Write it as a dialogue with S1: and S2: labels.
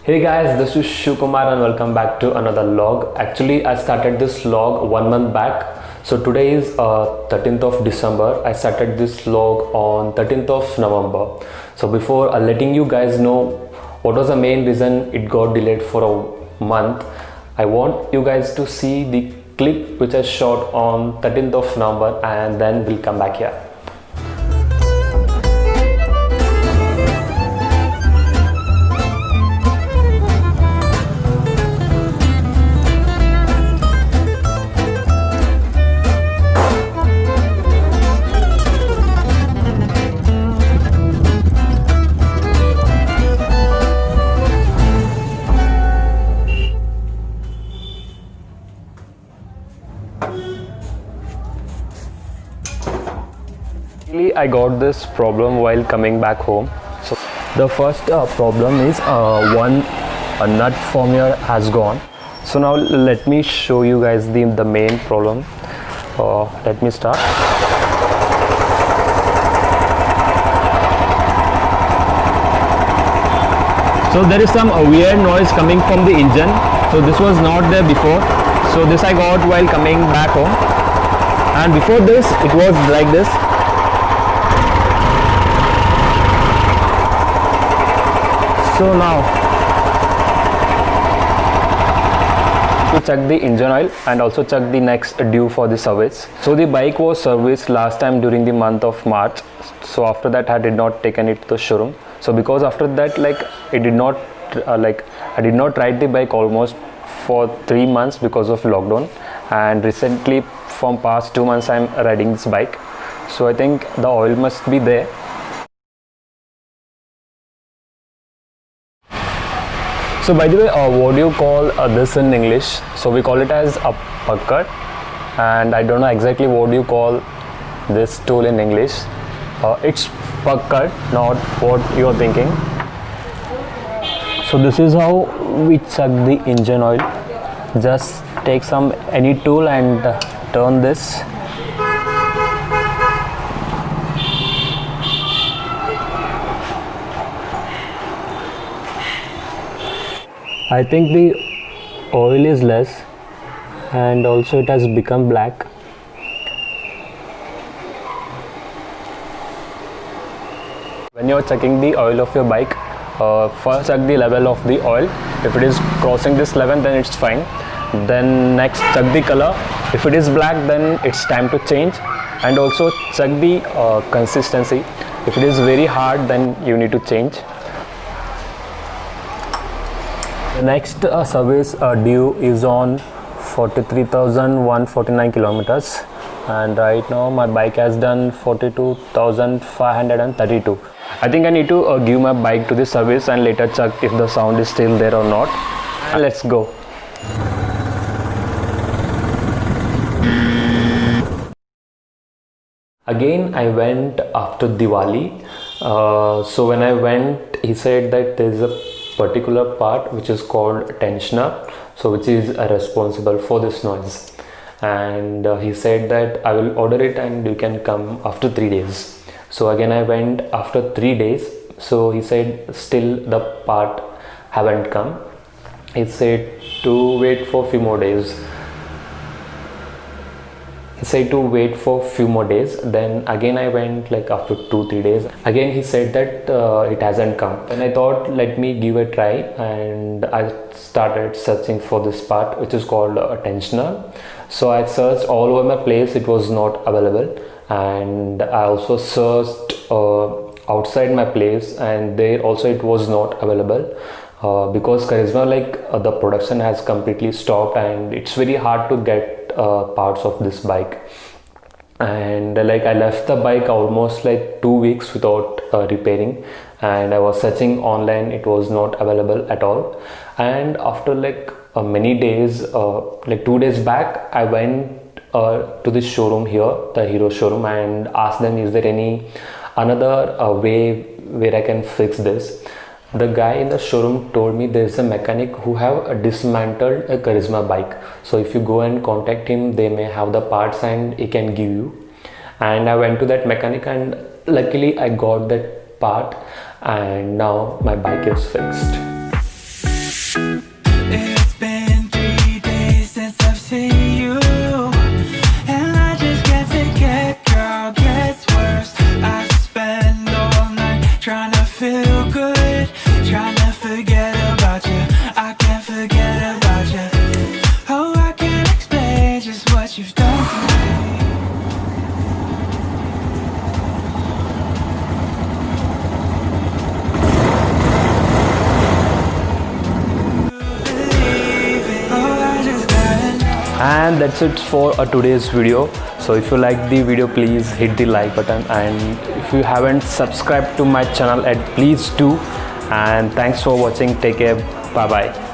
S1: Hey guys, this is Shukumar and welcome back to another vlog. Actually, I started this vlog 1 month back. So today is 13th of December. I started this vlog on 13th of November. So before letting you guys know what was the main reason it got delayed for a month, I want you guys to see the clip which I shot on 13th of November and then we'll come back here. I got this problem while coming back home. So the first problem is one nut from here has gone. So now let me show you guys the main problem. Let me start. So there is some weird noise coming from the engine. So this was not there before. So this I got while coming back home, and before this it was like this. So now to check the engine oil and also check the next due for the service. So the bike was serviced last time during the month of March. So after that I did not take it to the showroom. So because after that I did not ride the bike almost for 3 months because of lockdown, and recently from past 2 months I'm riding this bike. So I think the oil must be there. So by the way, what do you call this in English? So we call it as a pucker, and I don't know exactly what do you call this tool in English. It's pucker, not what you're thinking. So this is how we check the engine oil. Just take any tool and turn this. I think the oil is less and also it has become black. When you're checking the oil of your bike, first check the level of the oil. If it is crossing this level, then it's fine. Then next check the color. If it is black, then it's time to change. And also check the consistency. If it is very hard, then you need to change. The next service due is on 43,149 kilometers, and right now my bike has done 42,532. I think I need to give my bike to the service and later check if the sound is still there or not. Let's go. Again I went after Diwali. So when I went, he said that there is a particular part which is called tensioner, so which is responsible for this noise, and he said that I will order it and you can come after 3 days. So again I went after 3 days. So he said still the part haven't come. He said to wait for few more days. He said to wait for few more days. Then again I went after 2-3 days. Again he said that it hasn't come. And I thought let me give a try, and I started searching for this part which is called tensioner. So I searched all over my place, it was not available, and I also searched outside my place, and there also it was not available. Because Karizma the production has completely stopped, and it's very hard to get parts of this bike. And I left the bike almost 2 weeks without repairing, and I was searching online, it was not available at all. And after many days, 2 days back, I went to this showroom here, the Hero showroom, and asked them is there any another way where I can fix this. The guy in the showroom told me there is a mechanic who have dismantled a Karizma bike. So if you go and contact him, they may have the parts and he can give you. And I went to that mechanic, and luckily I got that part, and now my bike is fixed. And that's it for today's video. So if you like the video, please hit the like button, and if you haven't subscribed to my channel yet, please do. And thanks for watching. Take care. Bye bye.